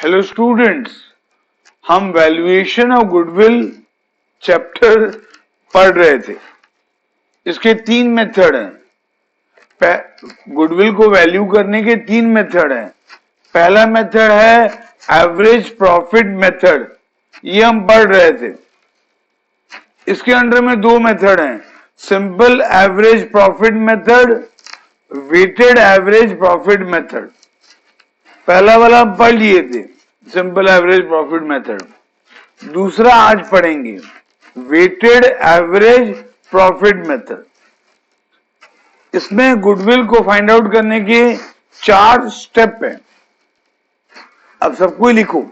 Hello students, हम valuation of goodwill chapter पढ़ रहे थे। इसके 3 मेथड हैं। गुडविल को वैल्यू करने के 3 मेथड हैं। पहला मेथड है एवरेज प्रॉफिट मेथड, ये हम पढ़ रहे थे। इसके अंडर में 2 मेथड हैं, simple average profit method, weighted average profit method. पहला वाला हम पढ़ लिए थे, सिंपल एवरेज प्रॉफिट मेथड। दूसरा आज पढ़ेंगे, वेटेड एवरेज प्रॉफिट मेथड। इसमें गुडविल को फाइंड आउट करने के 4 स्टेप हैं। अब सबको लिखो,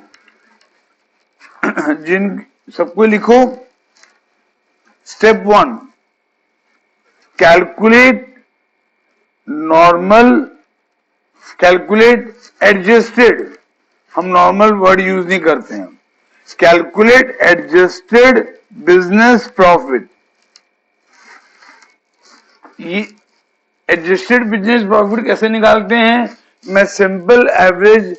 सबको लिखो। Step 1, calculate normal, calculate adjusted, हम नॉर्मल वर्ड यूज नहीं करते हैं। Calculate adjusted business profit. ये एडजस्टेड बिजनेस प्रॉफिट कैसे निकालते हैं मैं सिंपल एवरेज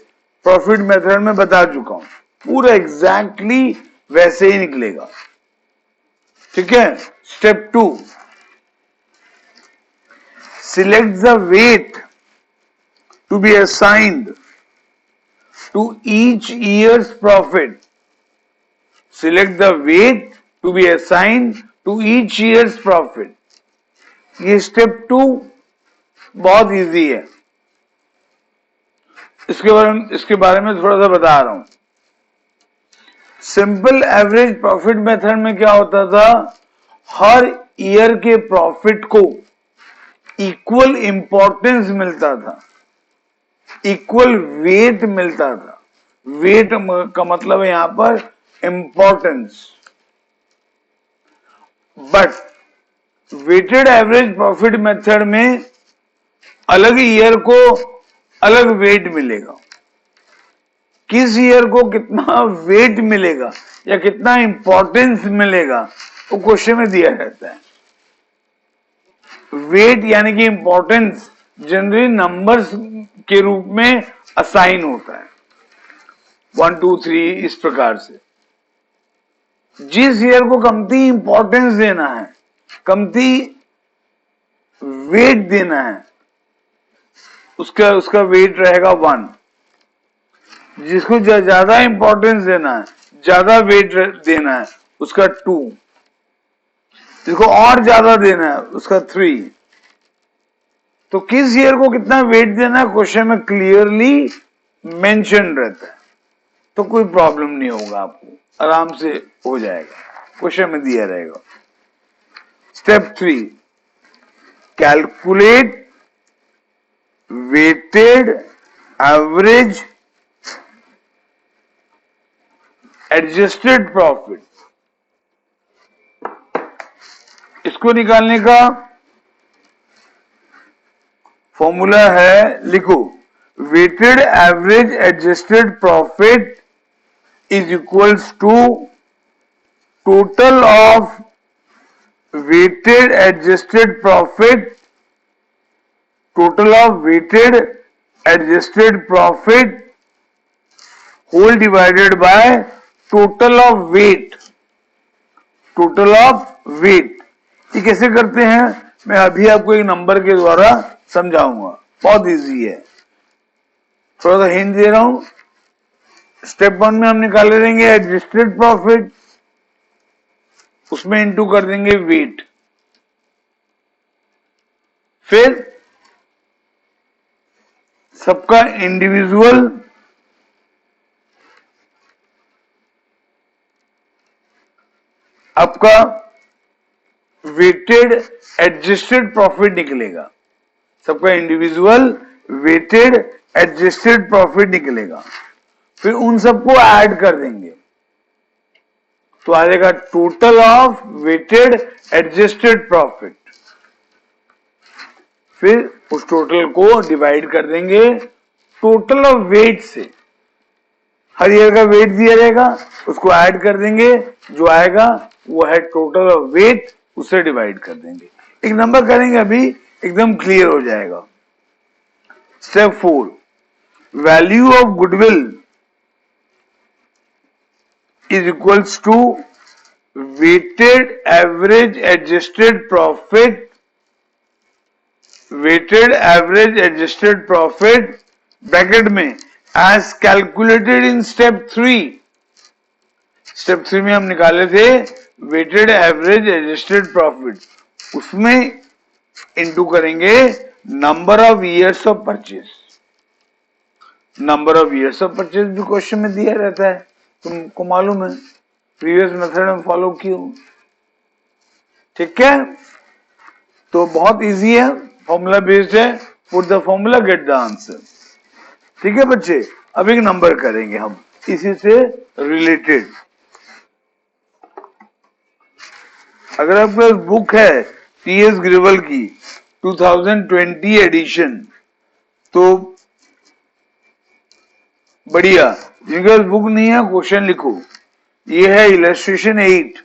प्रॉफिट मेथड में बता चुका हूं। पूरा एग्जैक्टली वैसे ही निकलेगा, ठीक है। Step 2, select the weight to be assigned to each year's profit. Select the weight to be assigned to each year's profit. ये स्टेप 2 बहुत इजी है। इसके बारे में थोड़ा सा बता रहा हूं। सिंपल एवरेज प्रॉफिट मेथड में क्या होता था, हर ईयर के प्रॉफिट को इक्वल इंपॉर्टेंस मिलता था, इक्वल वेट मिलता था। वेट का मतलब है यहां पर importance. But weighted average profit method में अलग ईयर को अलग वेट मिलेगा। किस ईयर को कितना वेट मिलेगा या कितना इंपॉर्टेंस मिलेगा वो क्वेश्चन में दिया रहता है। वेट यानी कि इंपॉर्टेंस जनरली नंबर्स के रूप में असाइन होता है, 1 2 3 इस प्रकार से। जिस ईयर को कमती इंपॉर्टेंस देना है, कमती वेट देना है, उसका वेट रहेगा 1। जिसको ज्यादा इंपॉर्टेंस देना है, ज्यादा वेट देना है, उसका 2। जिसको और ज्यादा देना है उसका 3। तो किस ईयर को कितना वेट देना है क्वेश्चन में क्लियरली मेंशन रहता है, तो कोई प्रॉब्लम नहीं होगा, आपको आराम से हो जाएगा, क्वेश्चन में दिया रहेगा। Step 3, calculate weighted average adjusted profit. इसको निकालने का फॉर्मूला है, लिखो, weighted average adjusted profit is equals to total of weighted adjusted profit, total of weighted adjusted profit whole divided by total of weight, total of weight. ये कैसे करते हैं मैं अभी आपको एक नंबर के द्वारा समझाऊंगा, बहुत इजी है। थोड़ा सा हिंट दे रहा हूं। स्टेप 1 में हम निकाले देंगे एडजस्टेड प्रॉफिट, उसमें इंटू कर देंगे वेट। फिर सबका इंडिविजुअल आपका वेटेड एडजस्टेड प्रॉफिट निकलेगा, सबका इंडिविजुअल वेटेड एडजस्टेड प्रॉफिट निकलेगा। फिर उन सबको ऐड कर देंगे तो आ जाएगा total of weighted adjusted profit. फिर उस टोटल को डिवाइड कर देंगे टोटल ऑफ वेट से। हर ईयर का वेट दिया जाएगा, उसको ऐड कर देंगे, जो आएगा वो है टोटल ऑफ वेट, उससे डिवाइड कर देंगे। एक नंबर करेंगे अभी, एकदम क्लियर हो जाएगा। Step 4, value of goodwill is equals to weighted average adjusted profit bracket में as calculated in step 3. Step 3 में हम निकाले थे वेटेड एवरेज एडजस्टेड प्रॉफिट, उसमें इंटू करेंगे number of years of purchase. Number of years of purchase भी क्वेश्चन में दिया रहता है, तुमको मालूम है, प्रीवियस मेथड में फॉलो किया. ठीक है, तो बहुत इजी है, फॉर्मूला बेस्ड है. Put the formula get the answer. ठीक है बच्चे, अब एक नंबर करेंगे हम इसी से रिलेटेड. अगर आपके पास बुक है टी.एस. ग्रेवल की 2020 एडिशन तो बढ़िया. जिनके पास बुक नहीं है क्वेश्चन लिखो. ये है illustration 8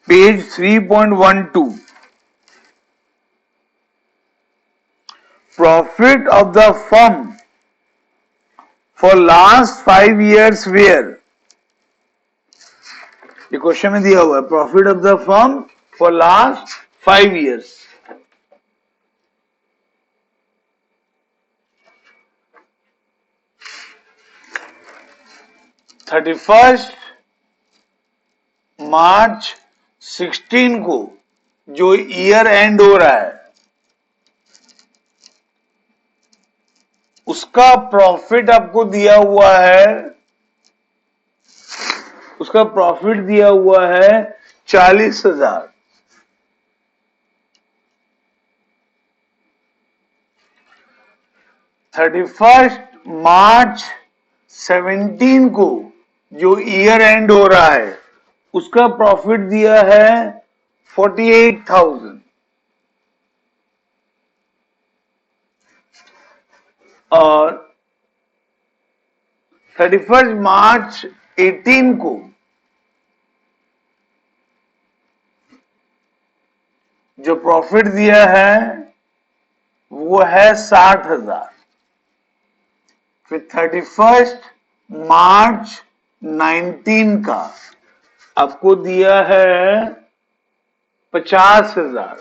page 3.12. Profit of the firm for last 5 years were. ये क्वेश्चन में दिया हुआ है profit of the firm for last 5 years. March 16 को जो ईयर एंड हो रहा है उसका प्रॉफिट आपको दिया हुआ है, उसका प्रॉफिट दिया हुआ है 40,000. March 17 को जो ईयर एंड हो रहा है उसका प्रॉफिट दिया है 48,000. और 31 मार्च 18 को जो प्रॉफिट दिया है वो है 60,000. फिर 31 मार्च 19 का आपको दिया है 50,000.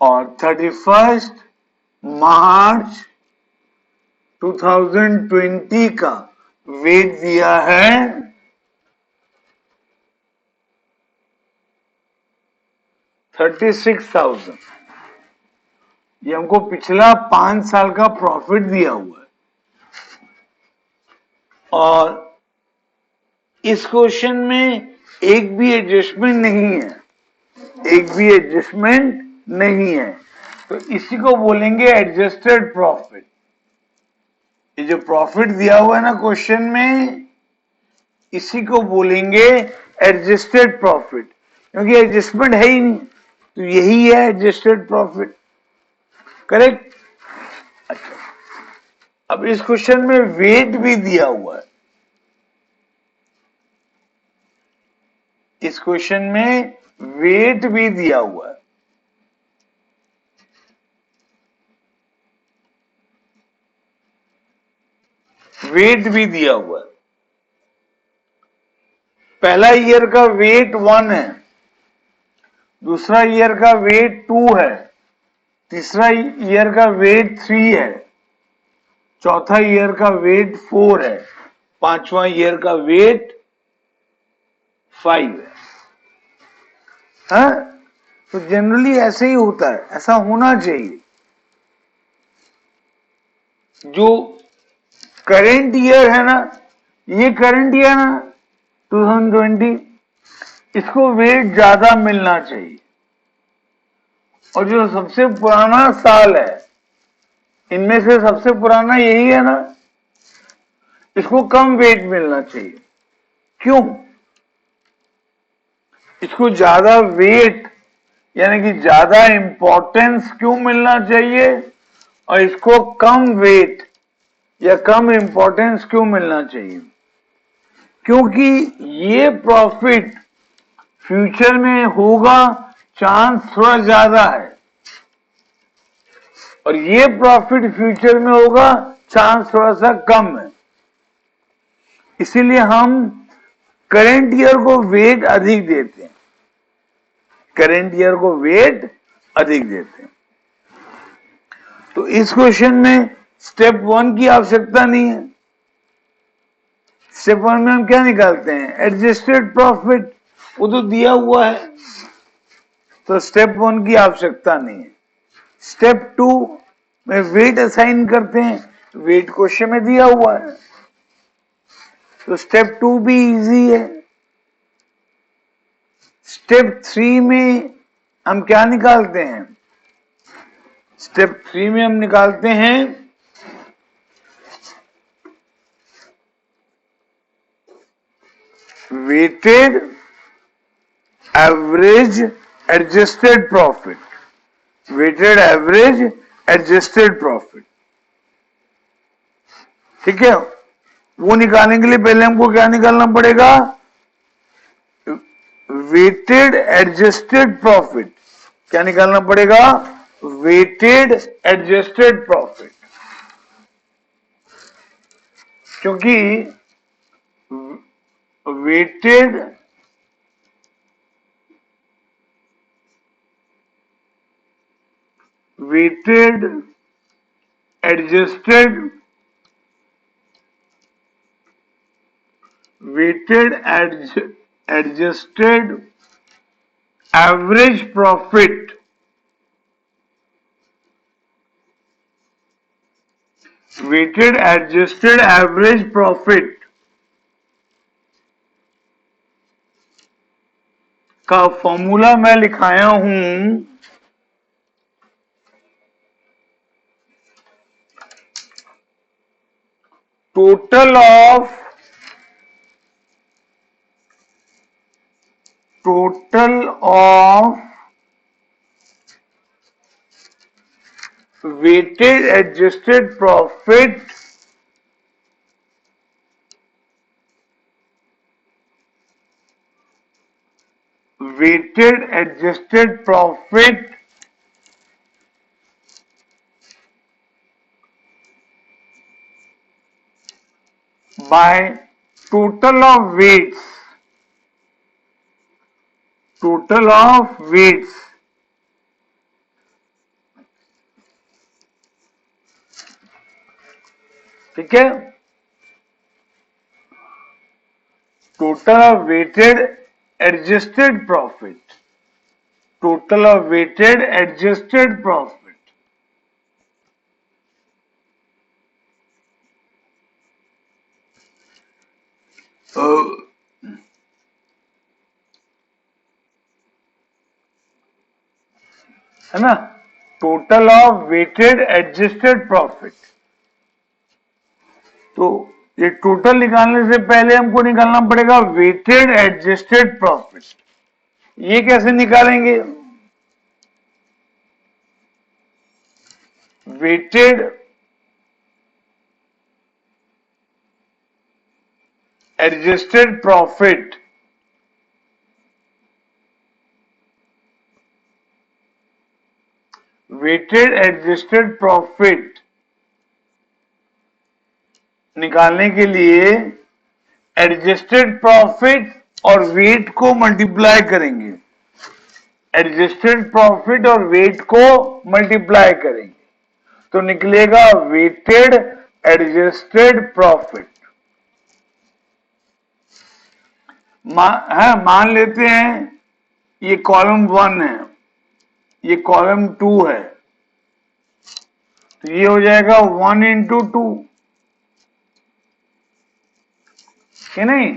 और 31 मार्च 2020 का वेट दिया है 36,000. ये हमको पिछला 5 साल का प्रॉफिट दिया हुआ है. और इस क्वेश्चन में एक भी एडजस्टमेंट नहीं है, एक भी एडजस्टमेंट नहीं है, तो इसी को बोलेंगे एडजस्टेड प्रॉफिट. ये जो प्रॉफिट दिया हुआ है ना क्वेश्चन में, इसी को बोलेंगे एडजस्टेड प्रॉफिट, क्योंकि एडजस्टमेंट है ही नहीं, तो यही है एडजस्टेड प्रॉफिट. करेक्ट. अच्छा, अब इस क्वेश्चन में वेट भी दिया हुआ है. इस क्वेश्चन में वेट भी दिया हुआ है. वेट भी दिया हुआ है. पहला ईयर का वेट 1 है, दूसरा ईयर का वेट 2 है, तीसरा ईयर का वेट 3 है, चौथा ईयर का वेट 4 है, पांचवा ईयर का वेट 5 है. हाँ? तो जनरली ऐसे ही होता है, ऐसा होना चाहिए. जो करेंट ईयर है ना, ये करंट ईयर ना 2020, इसको वेट ज्यादा मिलना चाहिए. और जो सबसे पुराना साल है, इनमें से सबसे पुराना यही है ना, इसको कम वेट मिलना चाहिए. क्यों? इसको ज्यादा वेट यानी कि ज्यादा इंपॉर्टेंस क्यों मिलना चाहिए, और इसको कम वेट या कम इंपॉर्टेंस क्यों मिलना चाहिए? क्योंकि ये प्रॉफिट फ्यूचर में होगा, चांस थोड़ा ज्यादा है, और ये प्रॉफिट फ्यूचर में होगा, चांस थोड़ा सा कम है, इसीलिए हम करंट ईयर को वेट अधिक देते हैं, करंट ईयर को वेट अधिक देते हैं। तो इस क्वेश्चन में स्टेप 1 की आवश्यकता नहीं है। स्टेप 1 में हम क्या निकालते हैं? एडजस्टेड प्रॉफिट, वो तो दिया हुआ है, तो स्टेप 1 की आवश्यकता नहीं है। स्टेप 2 में वेट असाइन करते हैं, वेट क्वेश्चन में दिया हुआ है, तो स्टेप 2 भी इजी है। स्टेप 3 में हम क्या निकालते हैं? स्टेप 3 में हम निकालते हैं weighted average adjusted profit, weighted average adjusted profit, ठीक है। वो निकालने के लिए पहले हमको क्या निकालना पड़ेगा? Weighted adjusted profit. क्या निकालना पड़ेगा? वेटेड एडजस्टेड प्रॉफिट, क्योंकि weighted adjusted average profit, weighted adjusted average profit का फॉर्मूला मैं लिखाया हूं total of weighted adjusted profit by total of weights, ठीक है। Total of weighted adjusted profit, total of weighted adjusted profit, है ना, total of weighted adjusted profit. तो ये टोटल निकालने से पहले हमको निकालना पड़ेगा वेटेड एडजस्टेड प्रॉफिट। ये कैसे निकालेंगे? Weighted adjusted profit weighted adjusted profit निकालने के लिए एडजस्टेड प्रॉफिट और वेट को मल्टीप्लाई करेंगे, एडजस्टेड प्रॉफिट और वेट को मल्टीप्लाई करेंगे तो निकलेगा वेटेड एडजस्टेड प्रॉफिट। मान लेते हैं ये कॉलम 1 है, ये कॉलम 2 है, तो ये हो जाएगा 1 इंटू 2, कि नहीं?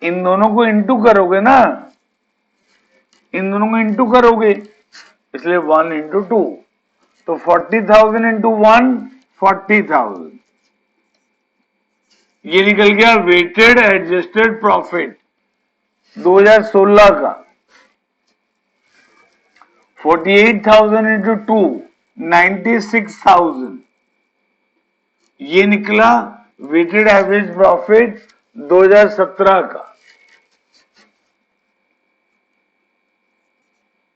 इन दोनों को इंटू करोगे ना, इन दोनों को इंटू करोगे, इसलिए 1 इंटू 2, तो 40,000 इंटू 1 40,000। ये निकल गया वेटेड एडजस्टेड प्रॉफिट 2016 का। 48,000 इंटू 2 96,000, ये निकला वेटेड एवरेज प्रॉफिट 2017 का।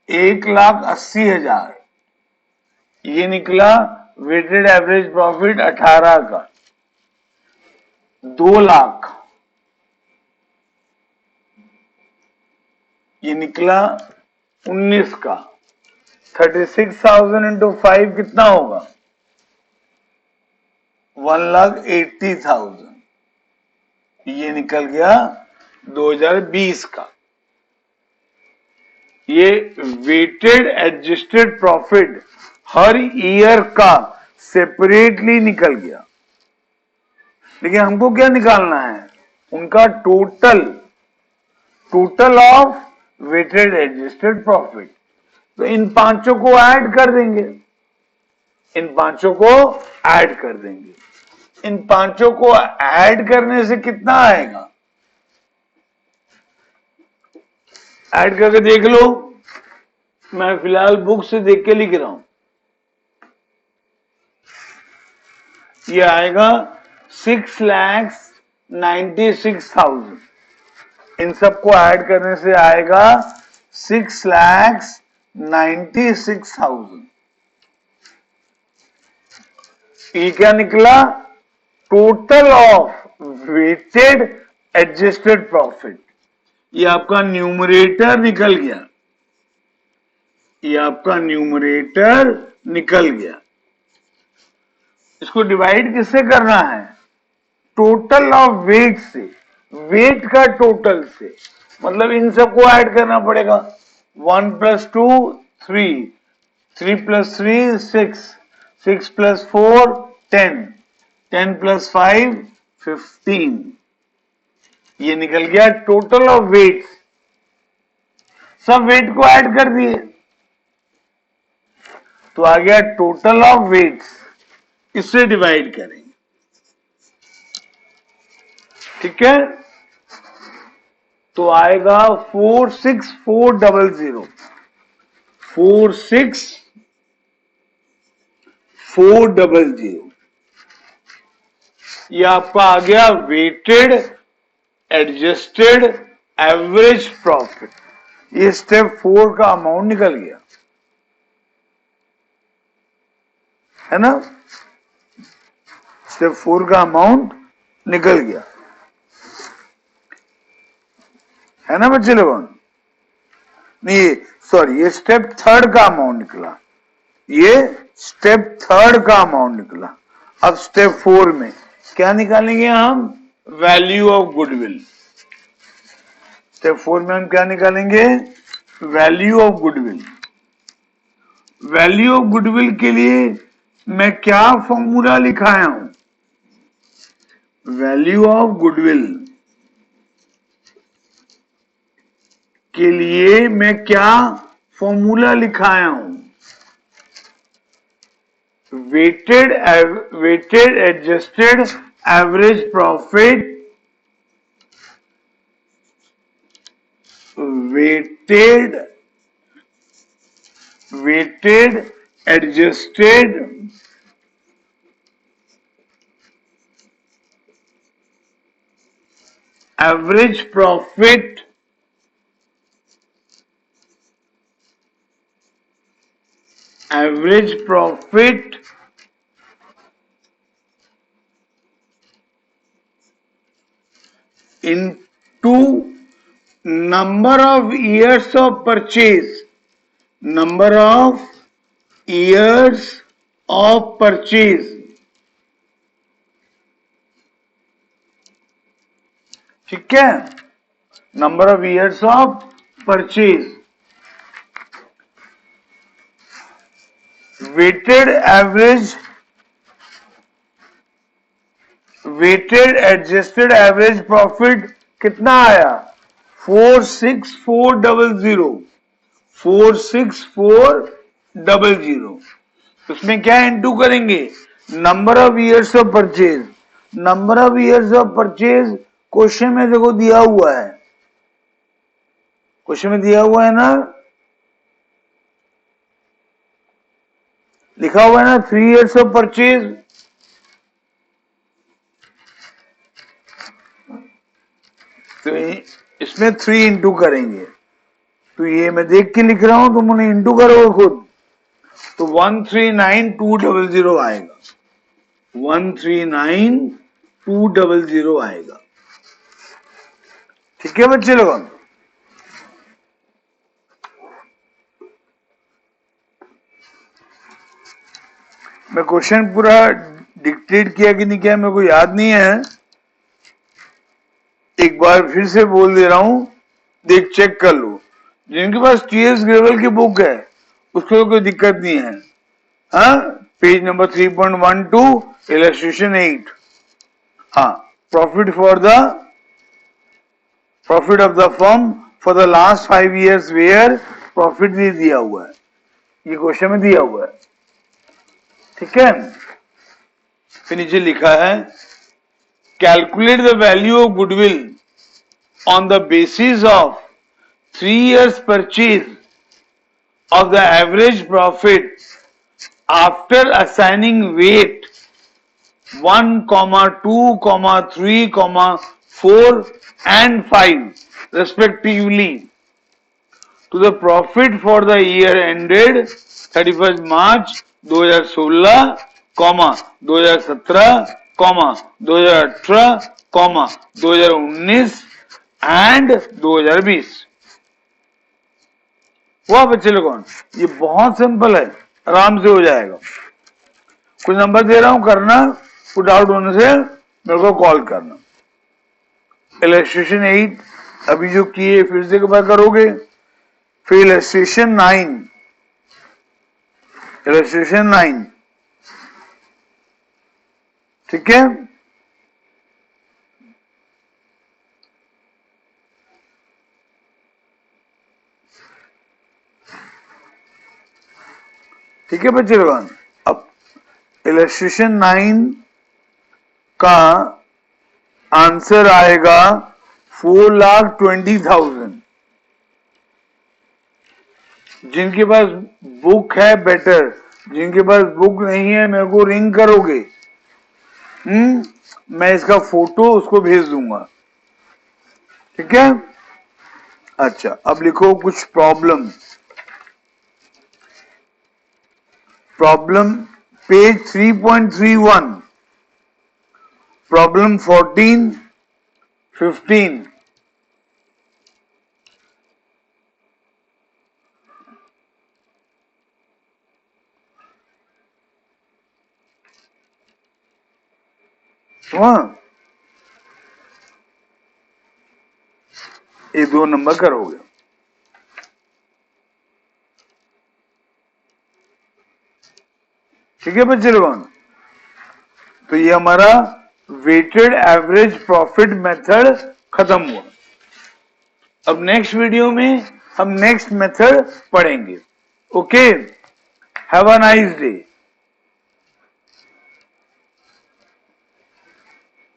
1,80,000, ये निकला वेटेड एवरेज प्रॉफिट 18 का, 2 लाख, ये निकला 19 का। 36,000 इंटू 5 कितना होगा? 1,80,000। ये निकल गया 2020 का। ये वेटेड एडजस्टेड प्रॉफिट हर ईयर का सेपरेटली निकल गया, लेकिन हमको क्या निकालना है? उनका total of weighted adjusted profit. तो इन पांचों को ऐड कर देंगे, इन पांचों को ऐड कर देंगे। इन पांचों को ऐड करने से कितना आएगा? ऐड करके देख लो, मैं फिलहाल बुक से देख के लिख रहा हूं। ये आएगा 6,96,000। इन सबको ऐड करने से आएगा 6,96,000। ये क्या निकला? Total of weighted adjusted profit. ये आपका न्यूमरेटर निकल गया, ये आपका न्यूमरेटर निकल गया। इसको डिवाइड किससे करना है? टोटल ऑफ वेट से, वेट का टोटल से, मतलब इन सबको ऐड करना पड़ेगा। 1 + 2 3, 3 + 3 6, 6 + 4 10, 10 + 5 15। ये निकल गया टोटल ऑफ वेट। सब वेट को ऐड कर दिए तो आ गया टोटल ऑफ वेट्स। इससे डिवाइड करेंगे, ठीक है? तो आएगा 46400, 46400। ये आपका आ गया वेटेड एडजस्टेड एवरेज प्रॉफिट। ये स्टेप 4 का अमाउंट निकल गया, है ना? स्टेप 4 का अमाउंट निकल गया, है ना बच्चे लोगों? नहीं सॉरी, ये स्टेप 3 का अमाउंट निकला, ये स्टेप 3 का अमाउंट निकला। अब स्टेप 4 में क्या निकालेंगे हम? Value of goodwill. स्टेप 4 में हम क्या निकालेंगे? Value of goodwill. Value of goodwill के लिए मैं क्या फॉर्मूला लिखाया हूं? वैल्यू ऑफ गुडविल के लिए मैं क्या फॉर्मूला लिखाया हूं? Weighted adjusted average profit, weighted adjusted average profit into number of years of purchase, number of years of purchase, ठीक है? Number of years of purchase, weighted adjusted average profit कितना आया? 46400, 46400। उसमें क्या इंटू करेंगे? Number of years of purchase. Number of years of purchase question में देखो दिया हुआ है, क्वेश्चन में दिया हुआ है ना, लिखा हुआ है ना 3 years ऑफ परचेज। तो इसमें 3 इंटू करेंगे, तो ये मैं देख के लिख रहा हूं, तुम उन्हें इंटू करोगे खुद। तो 139200 आएगा, 139200 आएगा। ठीक है बच्चे लोग, मैं क्वेश्चन पूरा डिक्टेट किया कि नहीं किया मेरे को याद नहीं है, एक बार फिर से बोल दे रहा हूं, देख चेक कर लो। जिनके पास टीएस ग्रेवल की बुक है उसको कोई दिक्कत नहीं है। हाँ, पेज नंबर 3.12 इलस्ट्रेशन 8। हाँ, profit of the firm for the last 5 years were profit नहीं दिया हुआ है, ये क्वेश्चन में दिया हुआ है। ठीक है, फिर नीचे लिखा है calculate the value of goodwill on the basis of 3 years purchase of the average profit after assigning weight 1, 2, 3, 4 and 5 respectively to the profit for the year ended 31st March 2016, 2017, 2018, 2019 and 2020। हुआ बच्चे लोगों, ये बहुत सिंपल है, आराम से हो जाएगा। कुछ नंबर दे रहा हूं, करना, कुछ डाउट होने से मेरे को कॉल करना। इलस्ट्रेशन 8 अभी जो किए फिर से एक बार करोगे, फिर इलस्ट्रेशन 9, ठीक है। ठीक है बच्चे लोग, अब इलस्ट्रेशन 9 का आंसर आएगा 4,20,000। जिनके पास बुक है बेटर, जिनके पास बुक नहीं है मेरे को रिंग करोगे, मैं इसका फोटो उसको भेज दूंगा। ठीक है, अच्छा अब लिखो कुछ प्रॉब्लम पेज 3.31, प्रॉब्लम 14, 15। ये 2 नंबर करोगे। ठीक है बच्चे लोगों, तो ये हमारा वेटेड एवरेज प्रॉफिट मेथड खत्म हुआ। अब नेक्स्ट वीडियो में हम नेक्स्ट मेथड पढ़ेंगे। Okay, have a nice day.